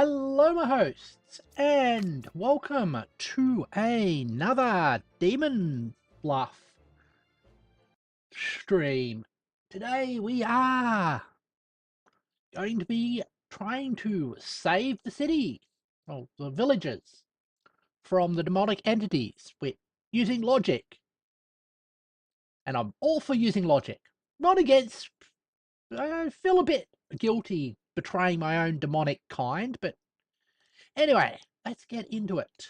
Hello my hosts, and welcome to another Demon Bluff stream. Today we are going to be trying to save the city, or the villages, from the demonic entities with using logic. And I'm all for using logic. Not against, I feel a bit guilty betraying my own demonic kind, but anyway, let's get into it.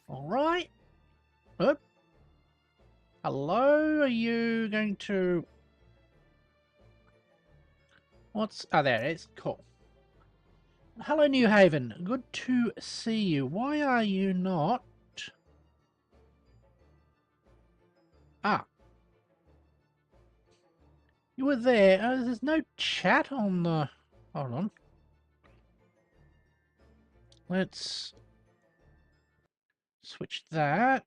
All right. Oh. Hello, are you going to... What's... Oh, there it is. Cool. Hello, New Haven. Good to see you. Why are you not... Ah. You were there. There's no chat on the... Hold on. Let's... switch that.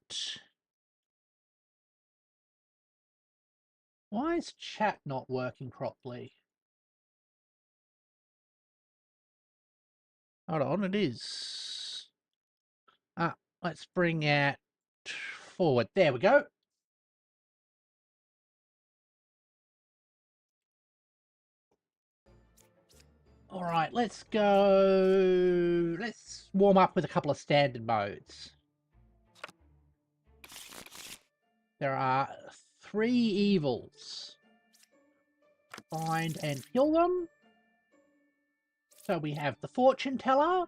Why is chat not working properly? Hold on, it is. Ah, let's bring it forward. There we go. All right, let's go. Let's warm up with a couple of standard modes. There are 3 evils. Find and kill them. So we have the Fortune Teller,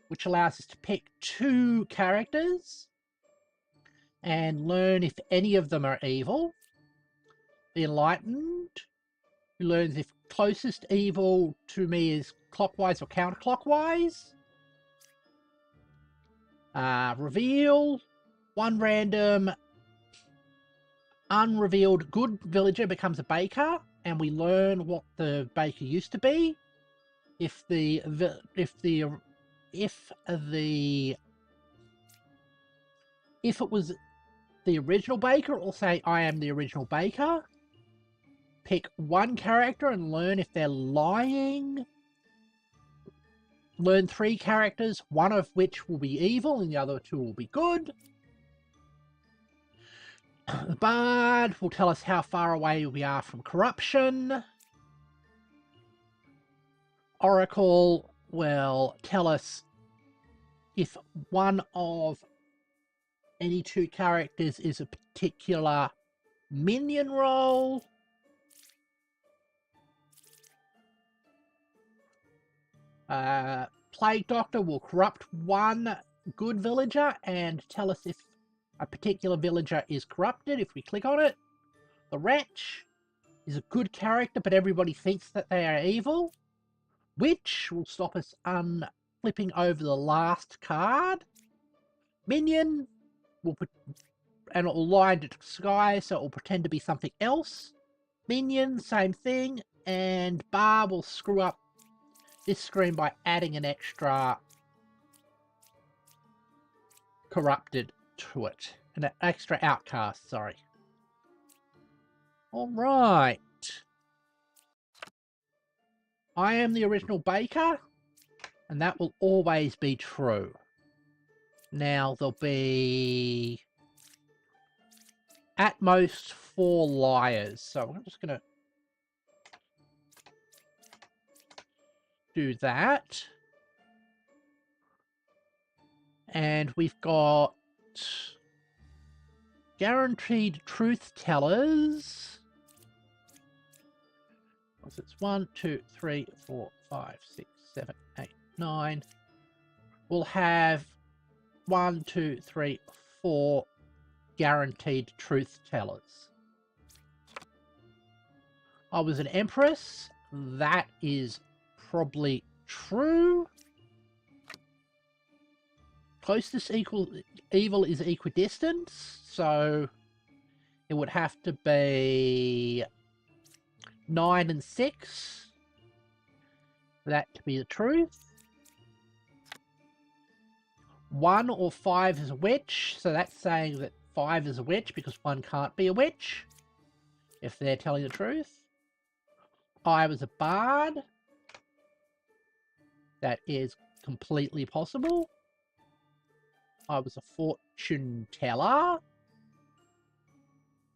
which allows us to pick 2 characters and learn if any of them are evil. The Enlightened, who learns if closest evil to me is clockwise or counterclockwise. Reveal, 1 random unrevealed good villager becomes a baker, and we learn what the baker used to be. If it was the original baker, it'll say I am the original baker. Pick 1 character and learn if they're lying. Learn 3 characters, 1 of which will be evil and the other 2 will be good. The Bard will tell us how far away we are from corruption. Oracle will tell us if one of any 2 characters is a particular minion role. Plague Doctor will corrupt 1 good villager and tell us if a particular villager is corrupted if we click on it. The Wretch is a good character, but everybody thinks that they are evil. Witch will stop us flipping over the last card. Minion will put, and it will lie into the sky, so it will pretend to be something else. Minion, same thing, and Bar will screw up this screen by adding an extra corrupted to it. An extra outcast, sorry. Alright. I am the original baker, and that will always be true. Now, there'll be at most 4 liars, so I'm just going to do that. And we've got guaranteed truth tellers. It's 1, 2, 3, 4, 5, 6, 7, 8, 9. We'll have 1, 2, 3, 4 guaranteed truth tellers. I was an empress. That is probably true. Closest evil is equidistant, so it would have to be 9 and 6 for that to be the truth. 1 or 5 is a witch, so that's saying that 5 is a witch because 1 can't be a witch if they're telling the truth. I was a bard. That is completely possible. I was a fortune teller.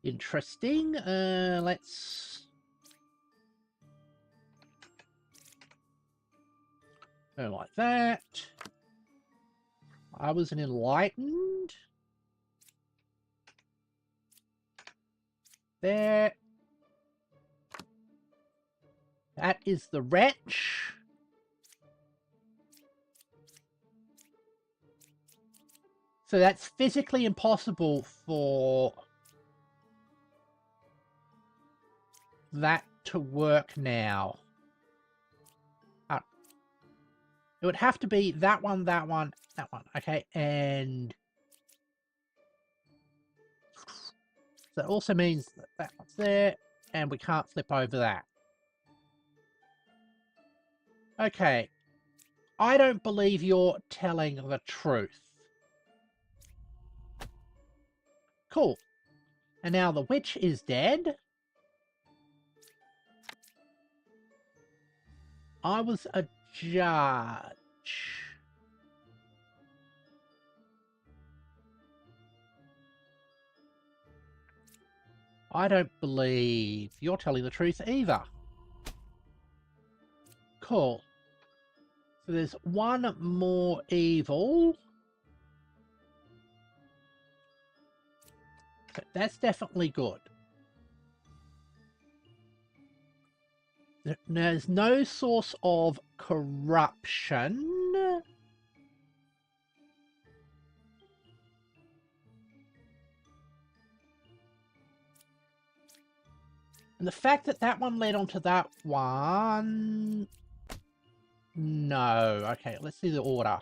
Interesting. Let's go like that. I was an enlightened. There. That is the wretch. So that's physically impossible for that to work now. It would have to be that one, that one, that one. Okay, and that also means that that one's there, and we can't flip over that. Okay, I don't believe you're telling the truth. Cool. And now the witch is dead. I was a judge. I don't believe you're telling the truth either. Cool. So there's one more evil. So that's definitely good. There's no source of corruption. And the fact that that one led onto that one... No. Okay, let's see the order.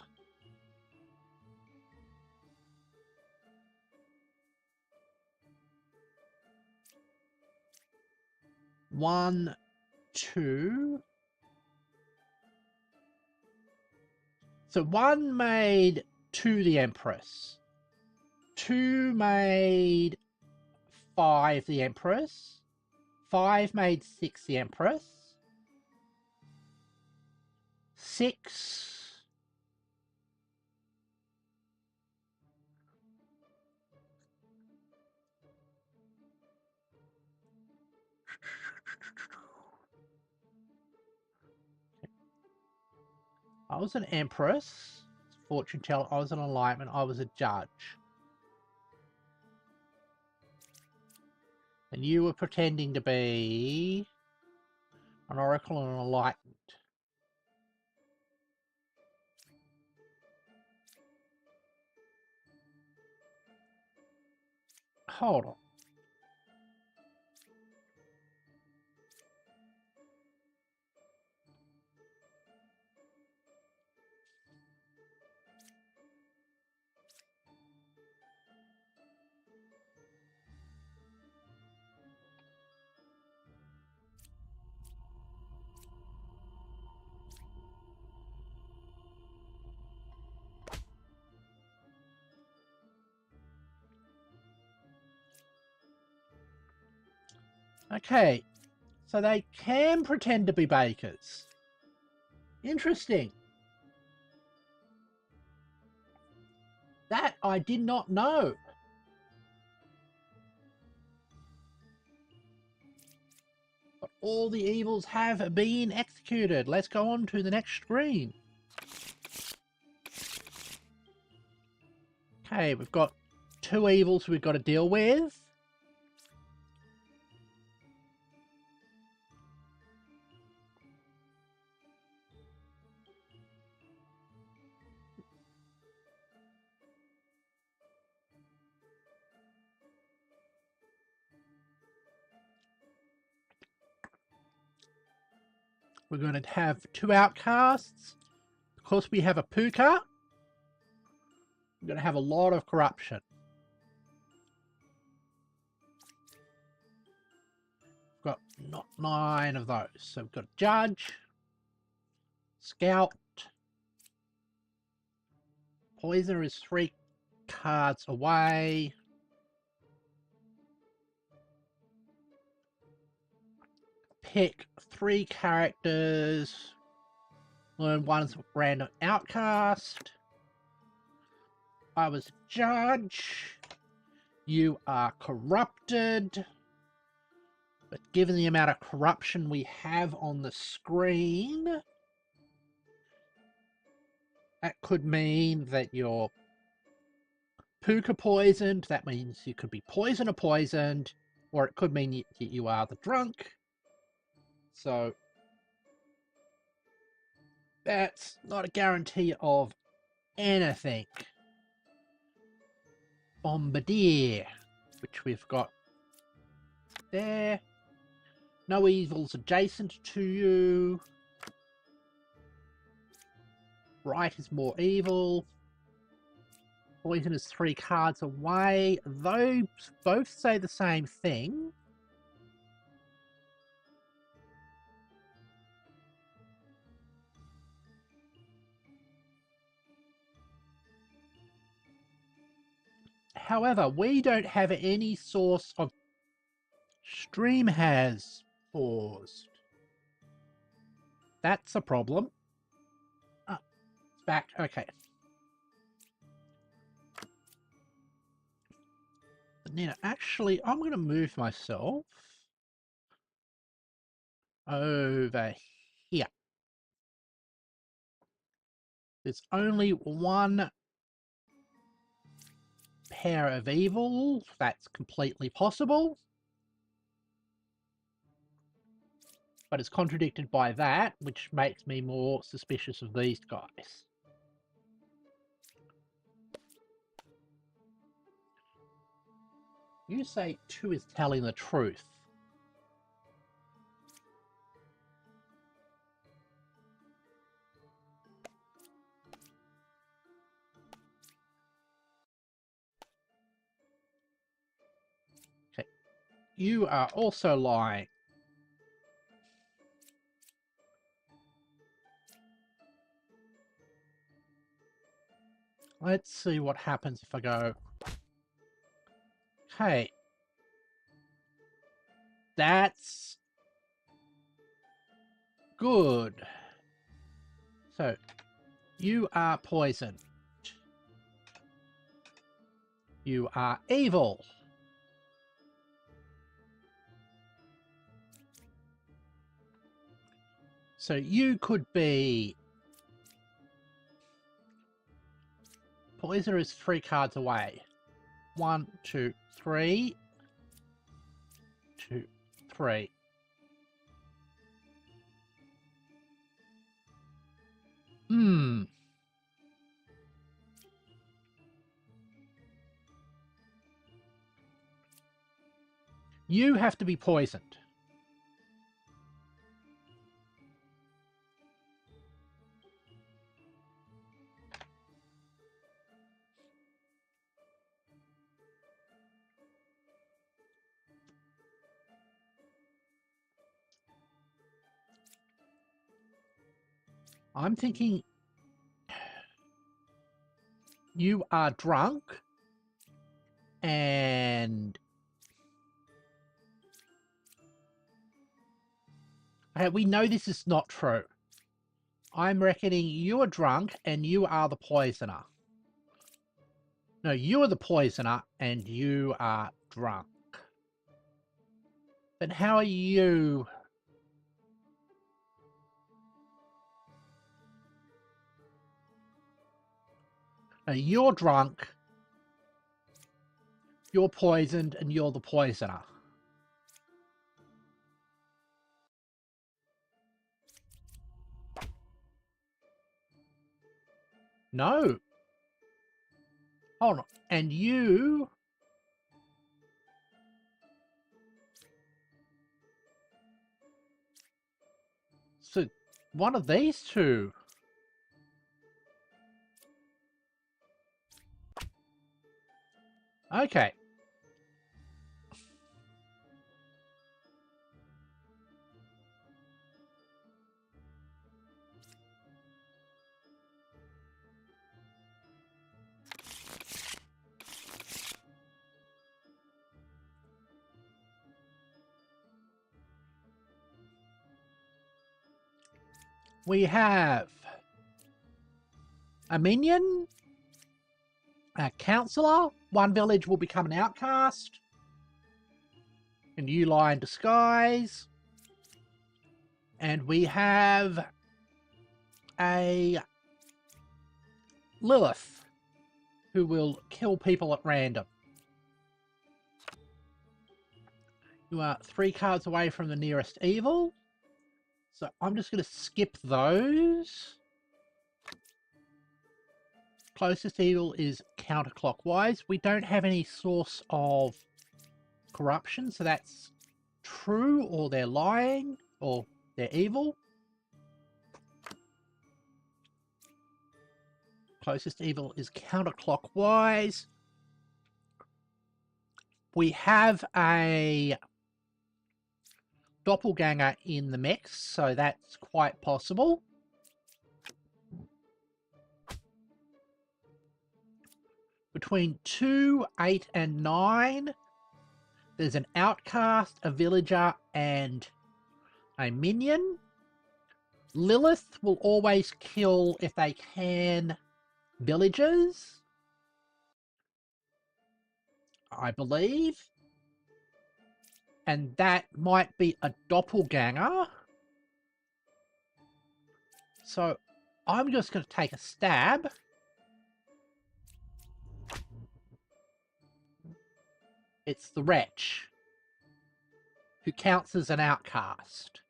One, two. So one made 2 the Empress. 2 made 5 the Empress. 5 made 6 the Empress. 6... I was an Empress, fortune teller, I was an enlightenment, I was a judge. And you were pretending to be an oracle and an enlightened. Hold on. Okay, so they can pretend to be bakers. Interesting. That I did not know. But all the evils have been executed. Let's go on to the next screen. Okay, we've got 2 evils we've got to deal with. We're going to have 2 outcasts. Of course, we have a puka. We're going to have a lot of corruption. We've got not 9 of those. So we've got judge, scout. Poisoner is 3 cards away. pick 3 characters. Learn one's random outcast. I was a judge. You are corrupted. But given the amount of corruption we have on the screen, that could mean that you're puka poisoned. That means you could be poison or poisoned. Or it could mean you are the drunk. So that's not a guarantee of anything. Bombardier, which we've got there. No evils adjacent to you. Right is more evil. Poison is 3 cards away. Those both say the same thing. However, we don't have any source of... Stream has paused. That's a problem. Ah, it's back. Okay. Now, actually, I'm going to move myself over here. There's only one pair of evil. That's completely possible. But it's contradicted by that, which makes me more suspicious of these guys. You say 2 is telling the truth. Okay. You are also lying. Let's see what happens if I go... Okay. That's good. So, you are poisoned. You are evil. So you could be... Poisoner is 3 cards away. 1, 2, 3. 2, 3. You have to be poisoned. I'm thinking you are drunk and we know this is not true. I'm reckoning you are drunk and you are the poisoner. No, you are the poisoner and you are drunk. Then how are you... No, you're drunk, you're poisoned, and you're the poisoner. No. Hold on. And you... So, one of these two... Okay. We have a minion, a councillor. One village will become an outcast. And you lie in disguise. And we have a Lilith, who will kill people at random. You are 3 cards away from the nearest evil. So I'm just going to skip those. Closest evil is counterclockwise. We don't have any source of corruption, so that's true, or they're lying, or they're evil. Closest evil is counterclockwise. We have a doppelganger in the mix, so that's quite possible. Between 2, 8, and 9, there's an outcast, a villager, and a minion. Lilith will always kill, if they can, villagers, I believe. And that might be a doppelganger. So I'm just going to take a stab. It's the wretch, who counts as an outcast.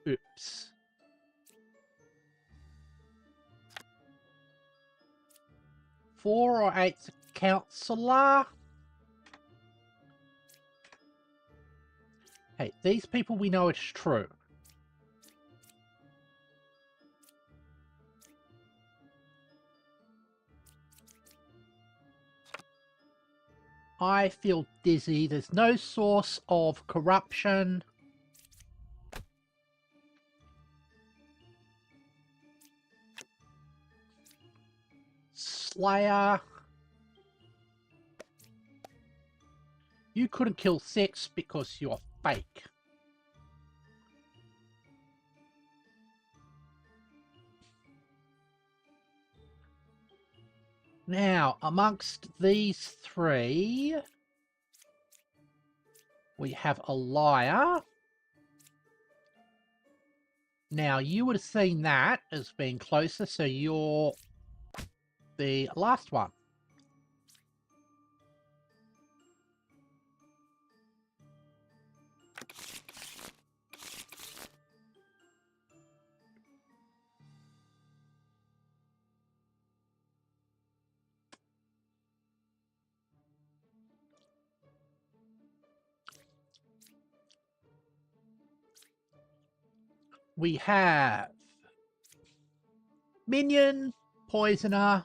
Oops. Four or eight's a councillor. Hey, these people we know it's true. I feel dizzy. There's no source of corruption. Slayer. You couldn't kill 6 because you're fake. Now, amongst these 3, we have a liar. Now, you would have seen that as being closer, so you're the last one. We have minion, poisoner,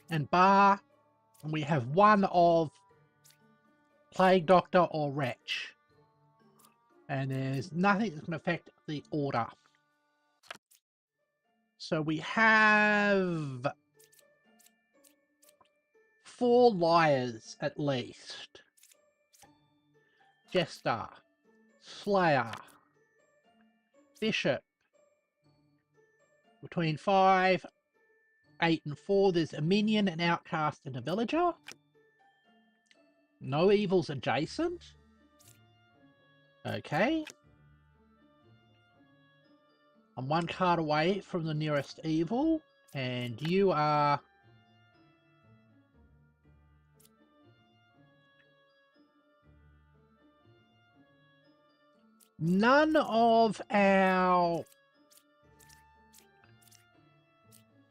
and bar. And we have one of plague doctor or wretch. And there's nothing that can affect the order. So we have 4 liars at least. Jester, Slayer, Bishop. Between 5, 8, and 4, there's a minion, an outcast, and a villager. No evils adjacent. Okay. I'm 1 card away from the nearest evil, and you are... None of our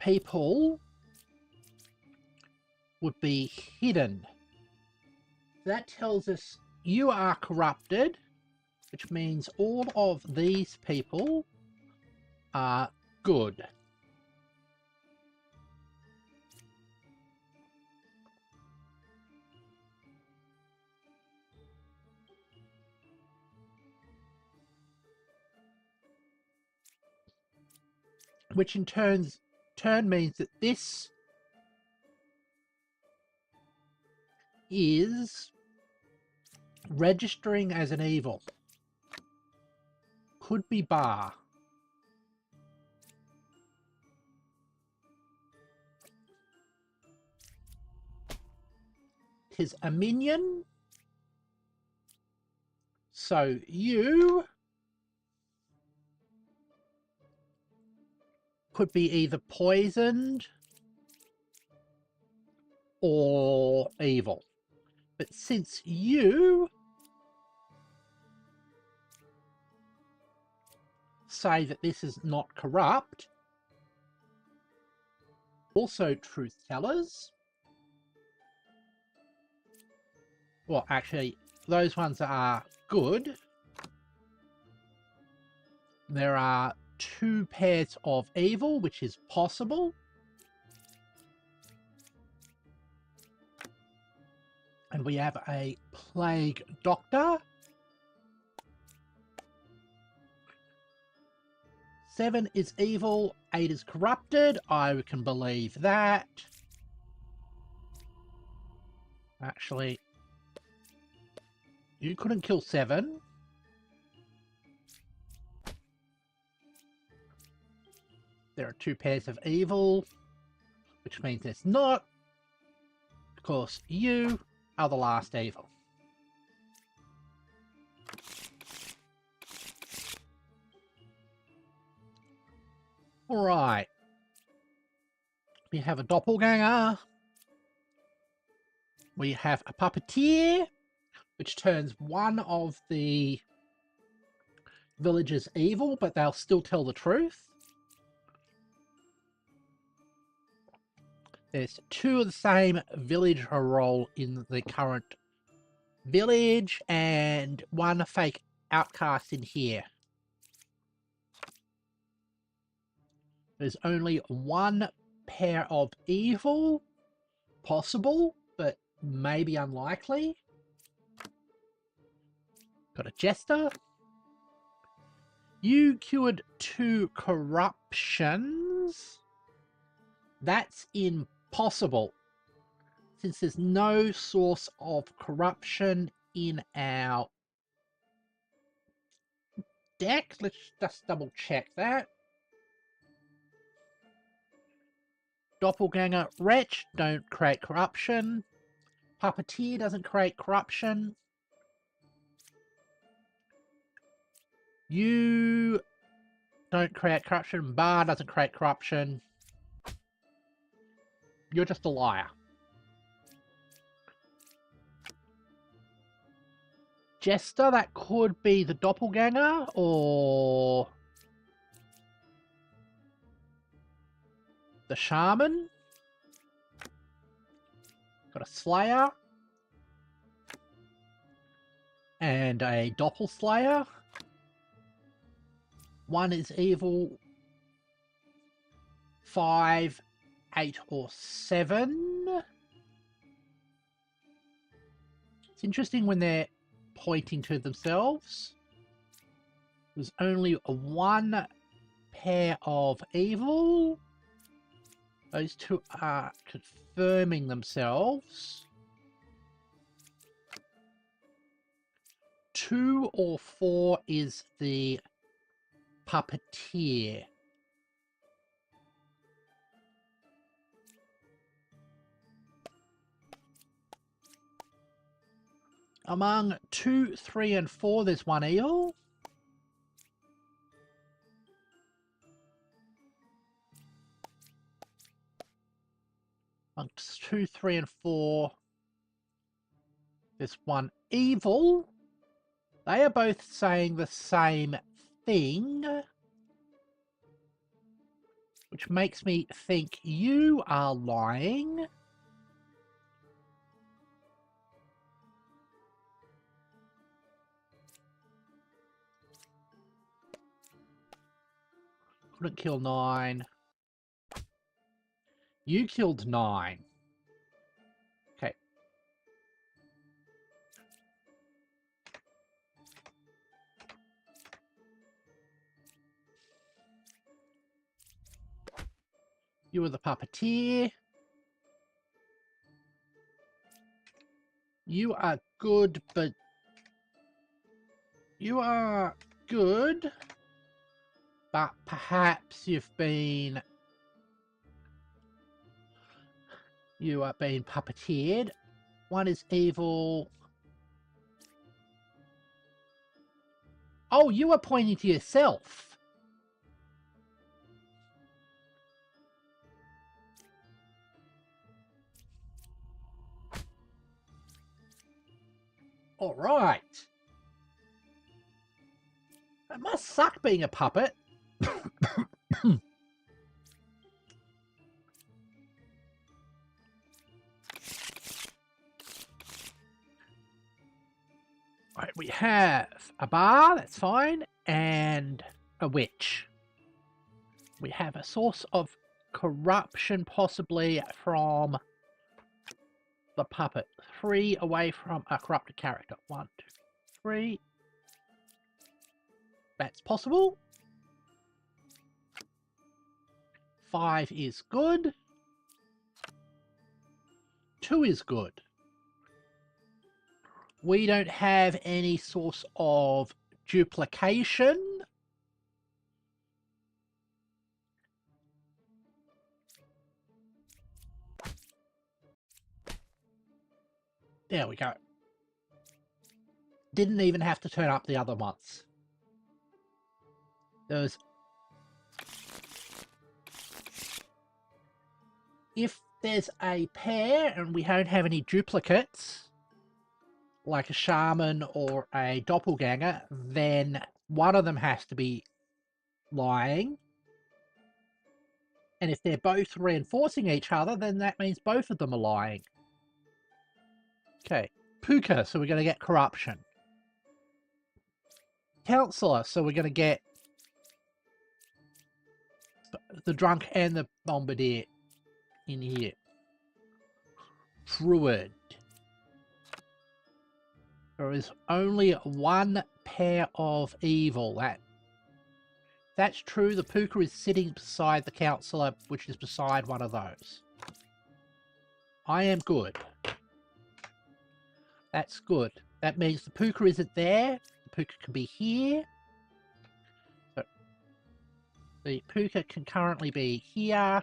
people would be hidden. That tells us you are corrupted, which means all of these people are good. Which in turn means that this is registering as an evil. Could be bar. is a minion. So you could be either poisoned or evil. But since you say that this is not corrupt, also truth tellers, well, actually, those ones are good. There are 2 pairs of evil, which is possible. And we have a plague doctor. 7 is evil, 8 is corrupted. I can believe that. Actually, you couldn't kill 7. There are 2 pairs of evil, which means it's not. Of course, you are the last evil. Alright. We have a doppelganger. We have a puppeteer, which turns one of the villagers evil, but they'll still tell the truth. There's 2 of the same villager role in the current village, and 1 fake outcast in here. There's only 1 pair of evil possible, but maybe unlikely. Got a jester. You cured 2 corruptions. That's impossible, since there's no source of corruption in our deck. Let's just double check that. Doppelganger, Wretch don't create corruption. Puppeteer doesn't create corruption. You don't create corruption. Bar doesn't create corruption. You're just a liar. Jester, that could be the doppelganger, or the shaman. Got a slayer. And a doppelslayer. 1 is evil. 5, 8, or 7. It's interesting when they're pointing to themselves. There's only 1 pair of evil. Those 2 are confirming themselves. 2 or 4 is the puppeteer. Among 2, 3, and 4, there's 1 evil. Amongst 2, 3, and 4, there's 1 evil. They are both saying the same thing, which makes me think you are lying. Couldn't kill 9. You killed 9. Okay. You were the puppeteer. You are good, but... You are good, but perhaps you've been... You are being puppeteered. One is evil. Oh, you are pointing to yourself. All right. It must suck being a puppet. Right, we have a bar, that's fine, and a witch. We have a source of corruption, possibly from the puppet. 3 away from a corrupted character. 1, 2, 3. That's possible. 5 is good. 2 is good. We don't have any source of duplication. There we go. Didn't even have to turn up the other ones. There's... If there's a pair and we don't have any duplicates, like a shaman or a doppelganger, then one of them has to be lying. And if they're both reinforcing each other, then that means both of them are lying. Okay, Puka, so we're going to get corruption. Counselor, so we're going to get the drunk and the bombardier in here. Druid. There is only one pair of evil. That's true. The Puka is sitting beside the counselor, which is beside one of those. I am good. That's good. That means the Puka isn't there. The Puka can be here. So the Puka can currently be here,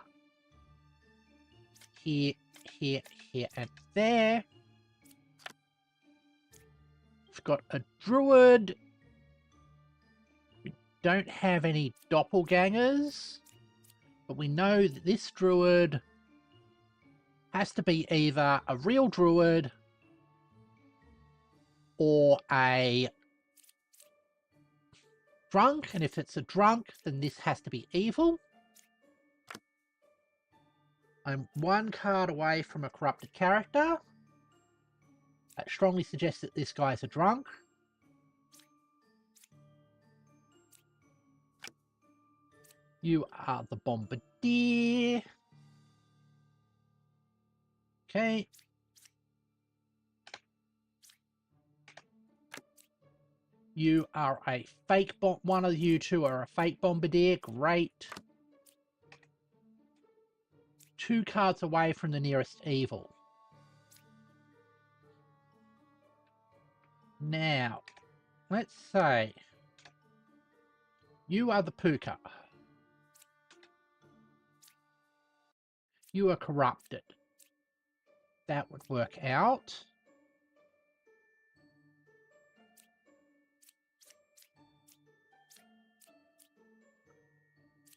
here, here, here, and there. We've got a druid. We don't have any doppelgangers, but we know that this druid has to be either a real druid or a drunk, and if it's a drunk, then this has to be evil. I'm 1 card away from a corrupted character. That strongly suggests that this guy's a drunk. You are the bombardier. Okay. You are a fake bomb. One of you two are a fake bombardier. Great. 2 cards away from the nearest evil. Now, let's say you are the Puka. You are corrupted. That would work out.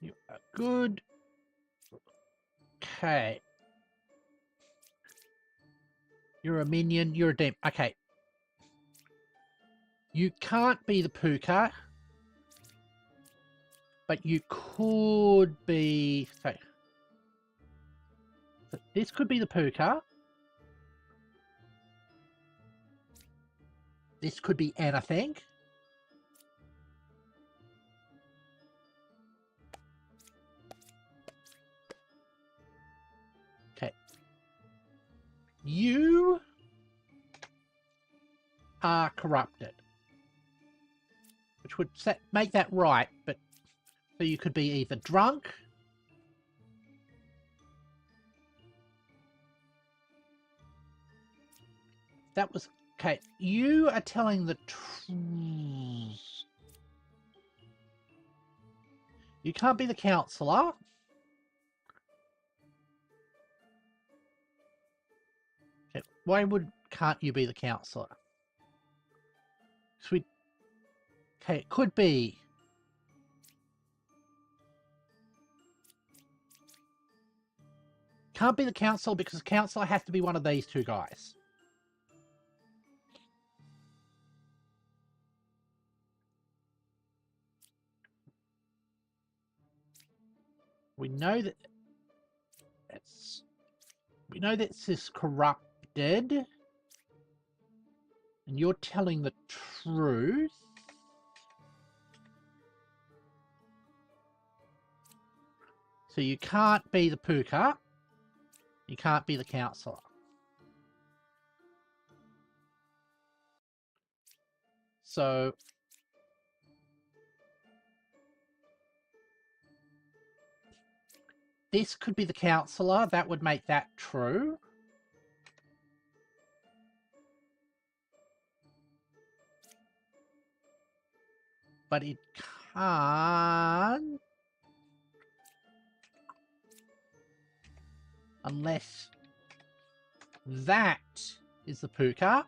You are good. Okay. You're a minion. You're a demon. Okay. You can't be the Puka, but you could be... So this could be the Puka. This could be anything. Okay. You are corrupted. Which would make that right, but so you could be either drunk, that was okay. You are telling the truth. You can't be the counselor. Okay, why would can't you be the counsellor? Sweet. Okay, it could be. Can't be the counsellor because the counsellor has to be one of these two guys. We know that this is corrupted, and you're telling the truth. So you can't be the puka. You can't be the counsellor. So this could be the counsellor. That would make that true. But it can't. Unless that is the puka.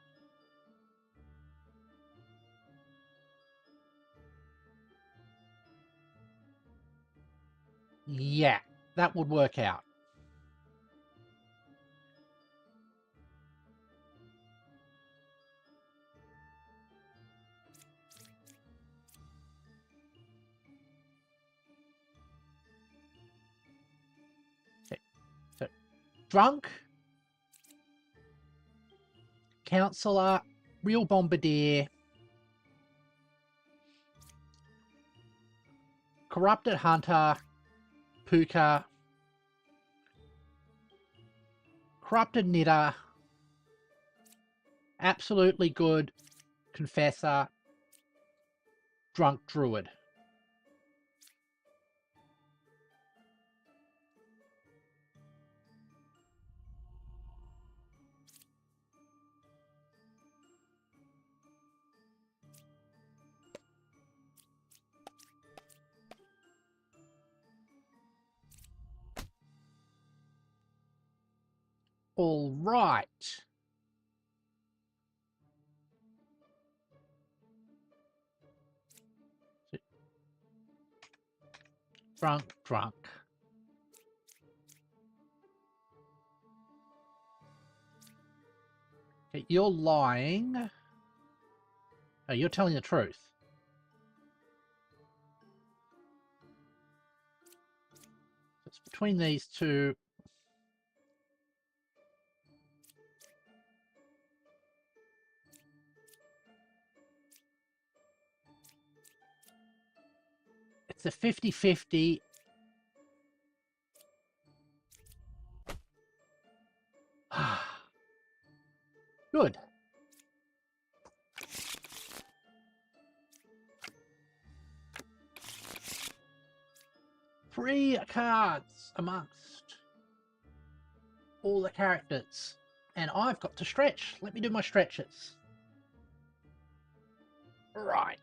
Yeah, that would work out. Okay. So, drunk, counsellor, real bombardier, corrupted hunter, puka, corrupted knitter, absolutely good confessor, drunk druid. All right. Drunk. Okay, you're lying. Oh, you're telling the truth. It's between these two. It's a 50-50. Good. Three cards amongst all the characters. And I've got to stretch. Let me do my stretches. Right.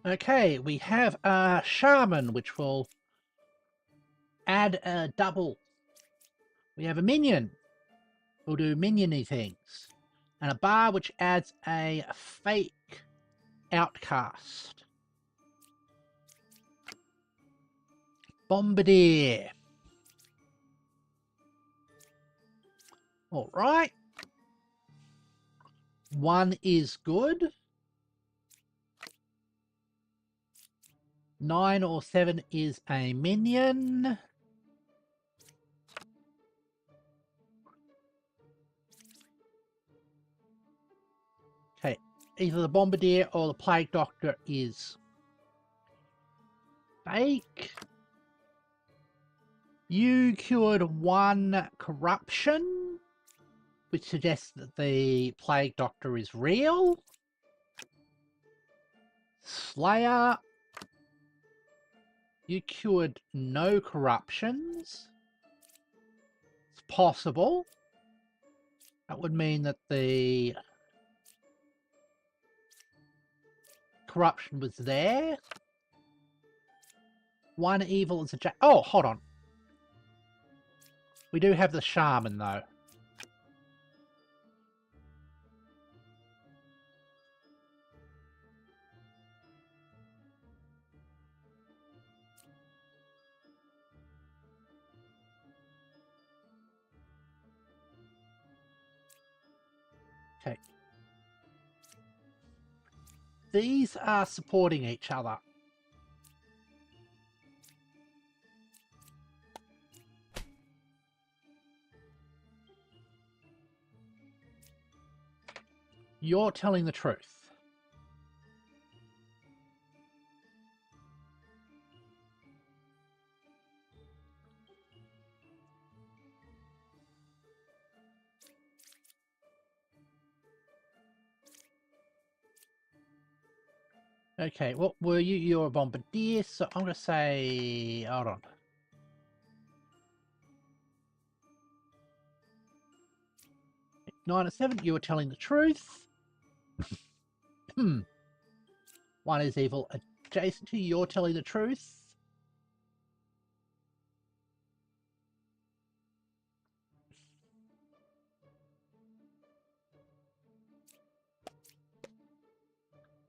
Okay, we have a shaman, which will add a double. We have a minion, who'll do minion-y things. And a bar, which adds a fake outcast. Bombardier. All right. One is good. 9 or 7 is a minion. Okay, either the Bombardier or the Plague Doctor is fake. You cured 1 corruption. which suggests that the Plague Doctor is real. Slayer. You cured no corruptions. It's possible. That would mean that the corruption was there. One evil is a... Oh, hold on. We do have the shaman, though. Okay. These are supporting each other. You're telling the truth. Okay, what were you? You're a bombardier, so I'm going to say... Hold on. Nine and 7, you were telling the truth. One is evil adjacent to you, you're telling the truth.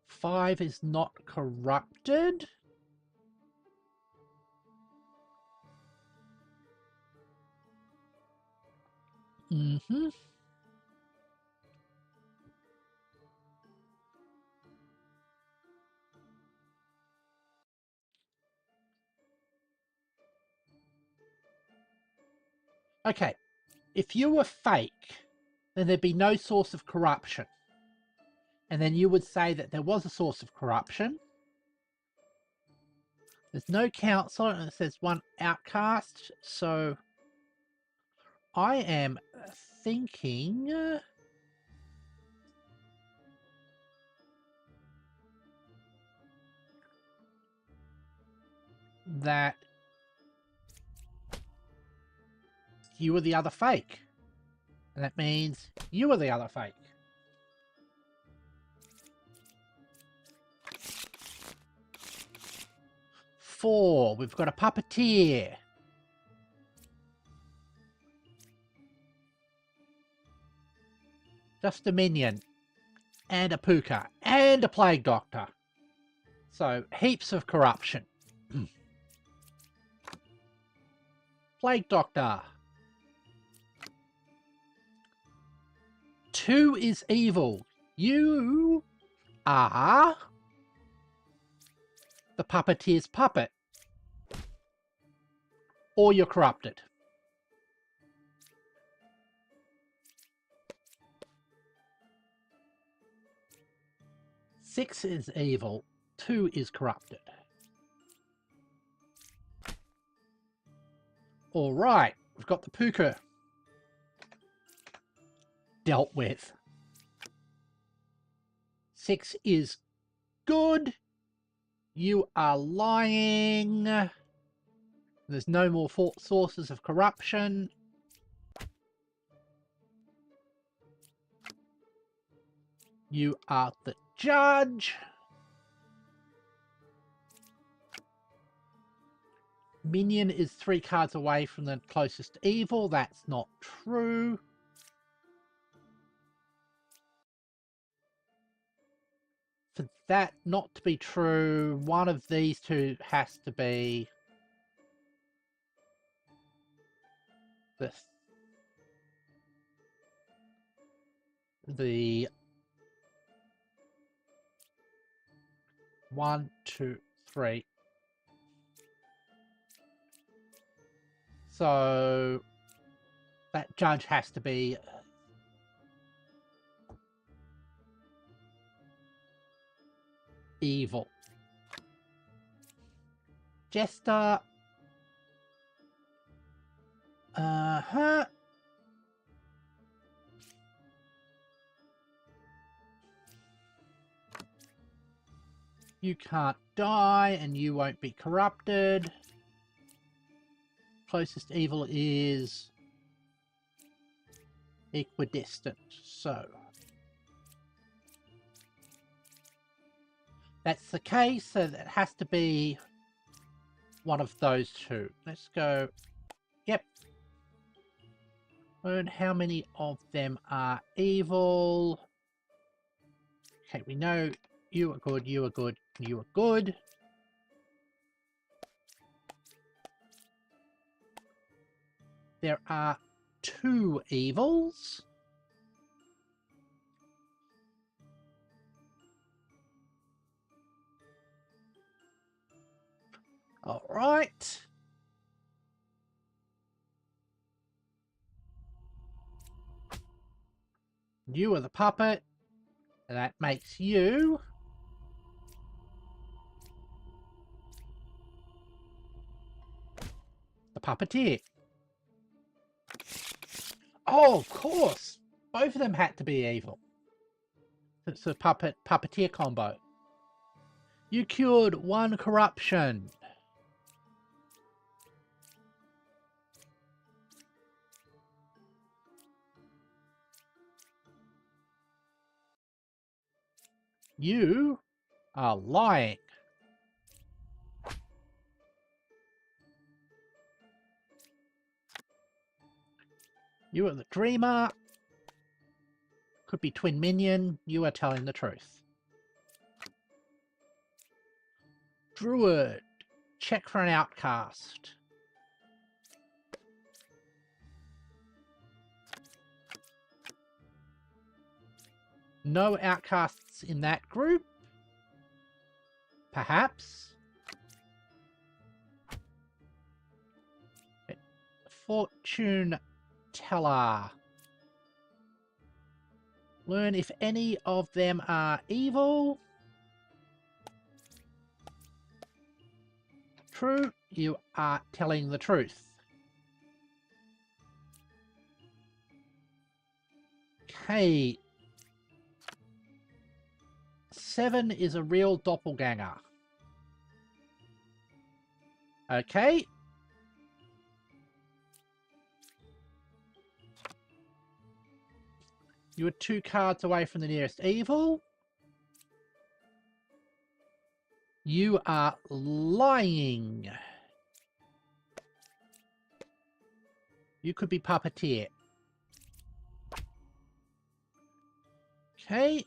Five is not corrupted. Mm-hmm. Okay, if you were fake, then there'd be no source of corruption. And then you would say that there was a source of corruption. There's no council, and it says one outcast, so I am thinking... that you were the other fake. And that means you were the other fake. Four, we've got a puppeteer. Just a minion. And a puka. And a plague doctor. So, heaps of corruption. Plague doctor. 2 is evil. You are the puppeteer's puppet. Or you're corrupted. Six is evil. 2 is corrupted. All right, we've got the puka dealt with. 6 is good. You are lying. There's no more sources of corruption. You are the judge. Minion is 3 cards away from the closest evil. That's not true. For that not to be true, one of these two has to be the 1, 2, 3. So that judge has to be evil. Jester. You can't die, and you won't be corrupted. Closest evil is equidistant, so that's the case, so that has to be one of those two. Let's go, yep. Learn how many of them are evil. Okay, we know you are good, you are good, you are good. There are 2 evils. All right. You are the puppet. That makes you the puppeteer. Oh, of course. Both of them had to be evil. It's a puppeteer combo. You cured 1 corruption. You are lying. You are the dreamer. Could be twin minion. You are telling the truth. Druid. Check for an outcast. No outcasts in that group. Perhaps. Fortune teller. Learn if any of them are evil. True, you are telling the truth. Okay. 7 is a real doppelganger. Okay. You are 2 cards away from the nearest evil. You are lying. You could be puppeteer. Okay.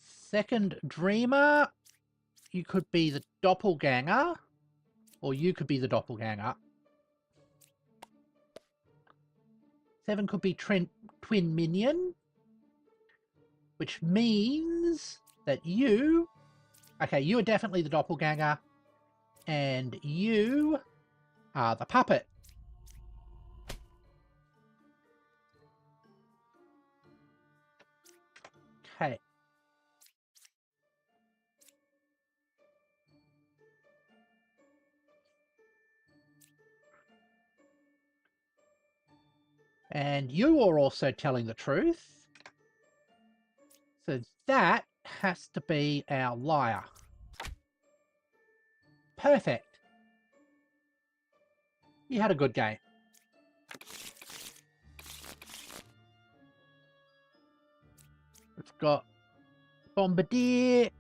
Second dreamer. You could be the doppelganger. Or you could be the doppelganger. 7 could be twin minion. Which means that you... Okay, you are definitely the doppelganger. And you are the puppet. Okay. And you are also telling the truth. So that has to be our liar. Perfect. You had a good game. We've got Bombardier,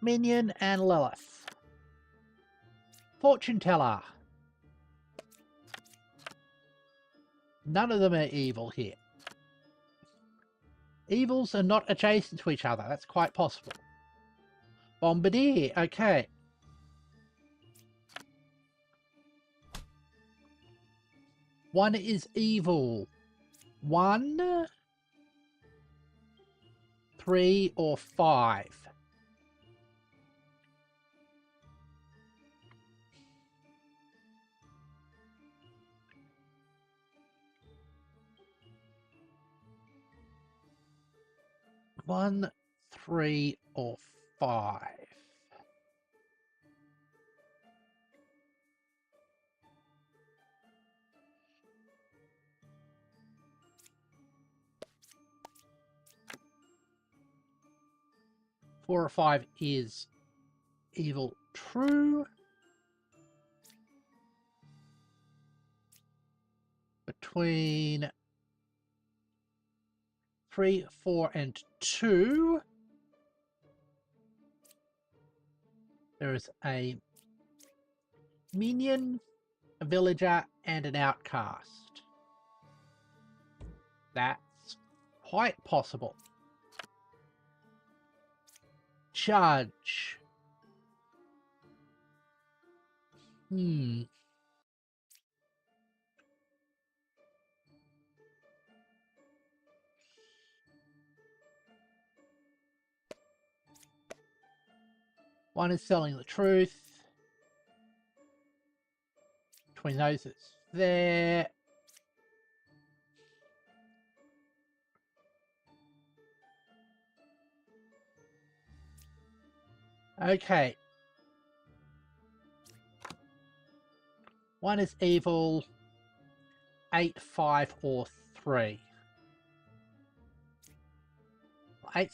Minion, and Lilith. Fortune teller. None of them are evil here. Evils are not adjacent to each other. That's quite possible. Bombardier, okay. One is evil. 1, 3, or 5. One, 3, or 5. 4 or 5 is evil true. Between 3, 4, and 2, there is a minion, a villager, and an outcast. That's quite possible. Judge. One is telling the truth. Between those, it's there. Okay. One is evil. 8, 5, or 3. 8.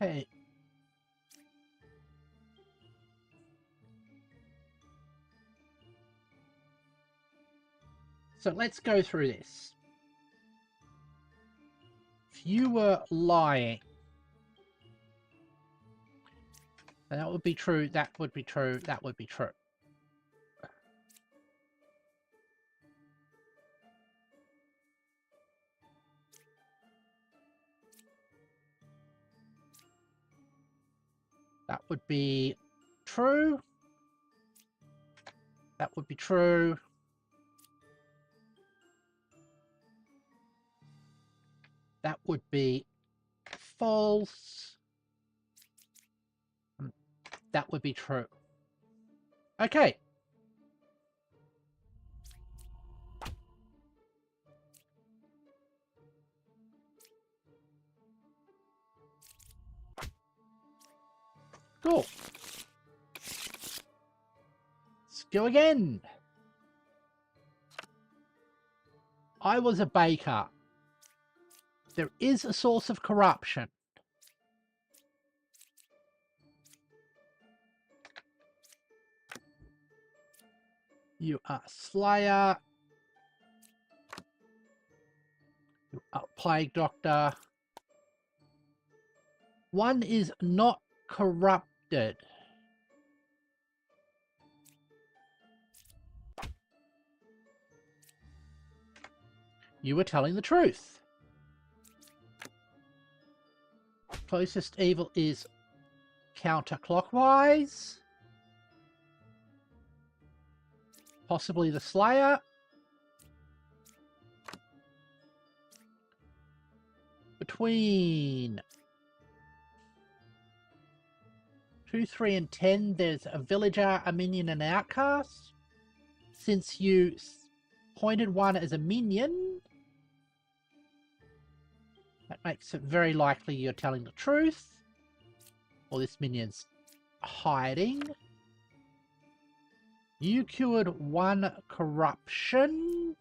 Okay. So let's go through this. If you were lying, then that would be true, that would be true, that would be true. That would be true. That would be true. That would be false. That would be true. Okay. Cool. Let's go again. I was a baker. There is a source of corruption. You are a slayer. You are a plague doctor. One is not corrupted. You were telling the truth. Closest evil is counterclockwise. Possibly the Slayer. Between 2, 3, and 10, there's a villager, a minion, and an outcast. Since you pointed one as a minion, that makes it very likely you're telling the truth. Or this minion's hiding. You cured one corruption.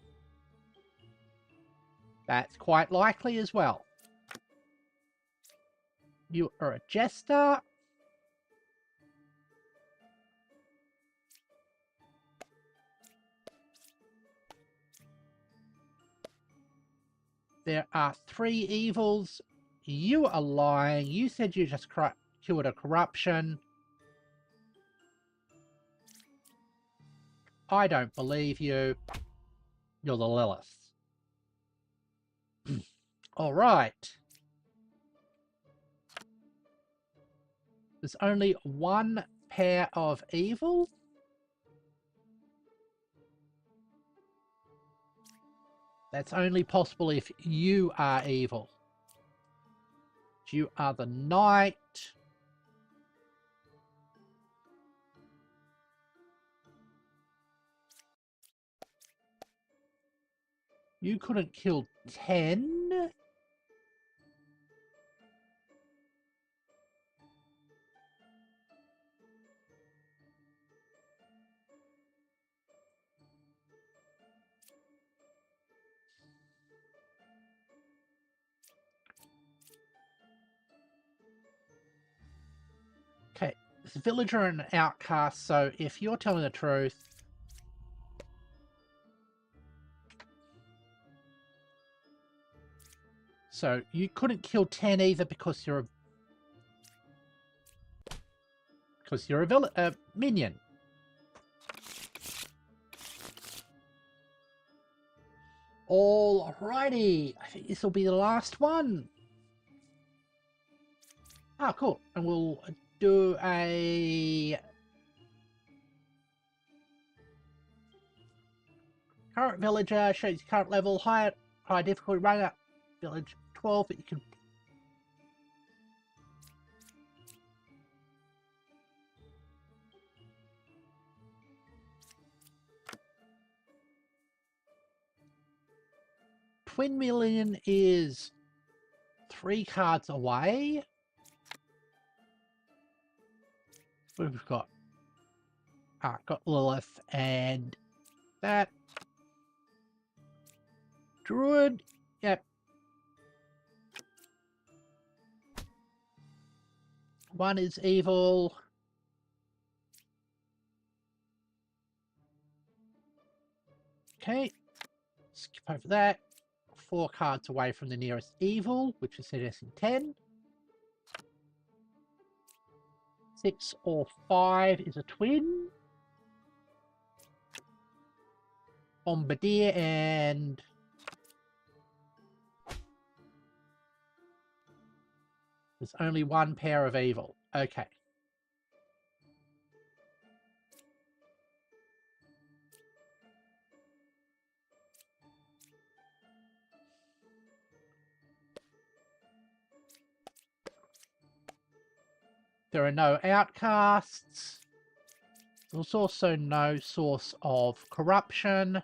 That's quite likely as well. You are a jester. There are 3 evils. You are lying. You said you just cured a corruption. I don't believe you. You're the Lilith. All right. There's only one pair of evil. That's only possible if you are evil. You are the knight. You couldn't kill 10. It's a villager and an outcast, so if you're telling the truth... So, you couldn't kill 10 either because you're a minion. Alrighty, I think this will be the last one. Ah, cool. And we'll do a... Current villager, shows current level, high difficulty, run up village 12, but you can... Twin Million is 3 cards away. We've got Lilith and that. Druid, yep. One is evil. Okay, skip over that. 4 cards away from the nearest evil, which is suggesting 10. 6 or 5 is a twin. Bombardier and... There's only 1 pair of evil. Okay. There are no outcasts. There's also no source of corruption.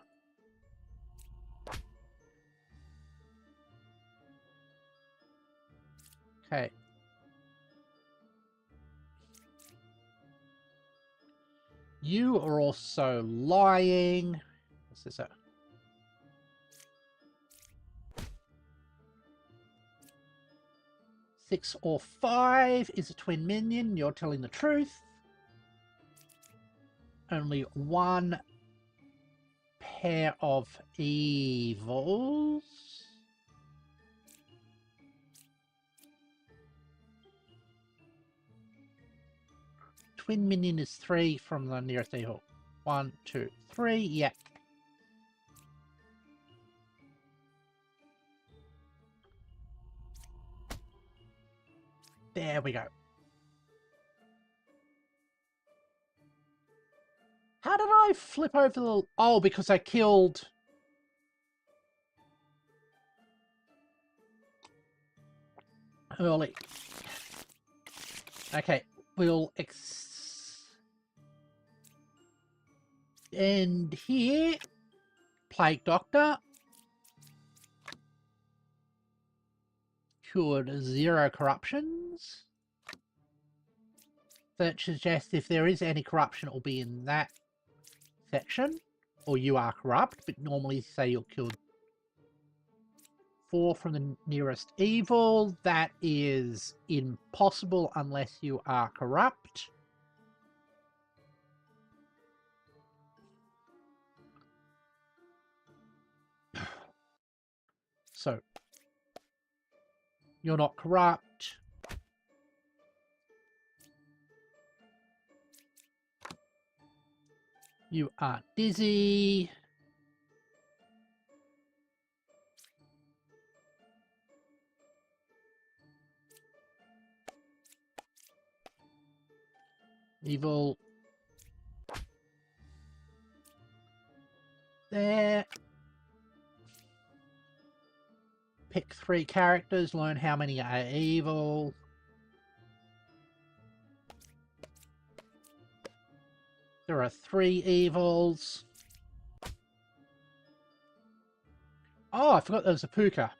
Okay. You are also lying. What's this? 6 or 5 is a twin minion. You're telling the truth. Only 1 pair of evils. Twin minion is 3 from the nearest evil. 1, 2, 3. Yeah. There we go. How did I flip over the... Oh, because I killed... early. Okay, we'll end here. Plague Doctor. Cured 0 corruptions. That suggests if there is any corruption, it will be in that section. Or you are corrupt, but normally say you're killed 4 from the nearest evil. That is impossible unless you are corrupt. So, you're not corrupt. You are dizzy. Evil. There. Pick 3 characters, learn how many are evil. There are 3 evils. Oh, I forgot there was a puka.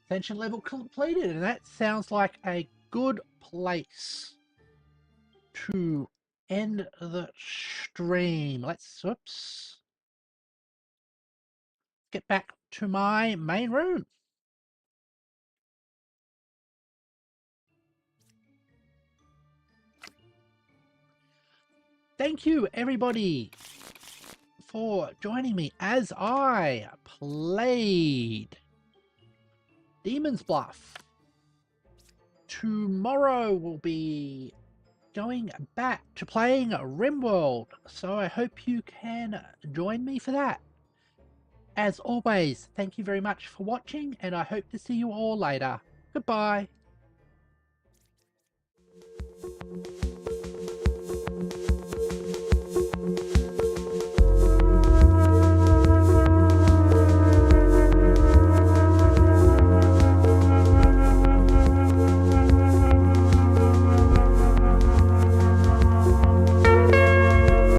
Ascension level completed, and that sounds like a good place to end the stream. Let's, whoops. Get back to my main room. Thank you, everybody, for joining me as I played Demon's Bluff. Tomorrow we'll be going back to playing RimWorld, so I hope you can join me for that. As always, thank you very much for watching, and I hope to see you all later. Goodbye.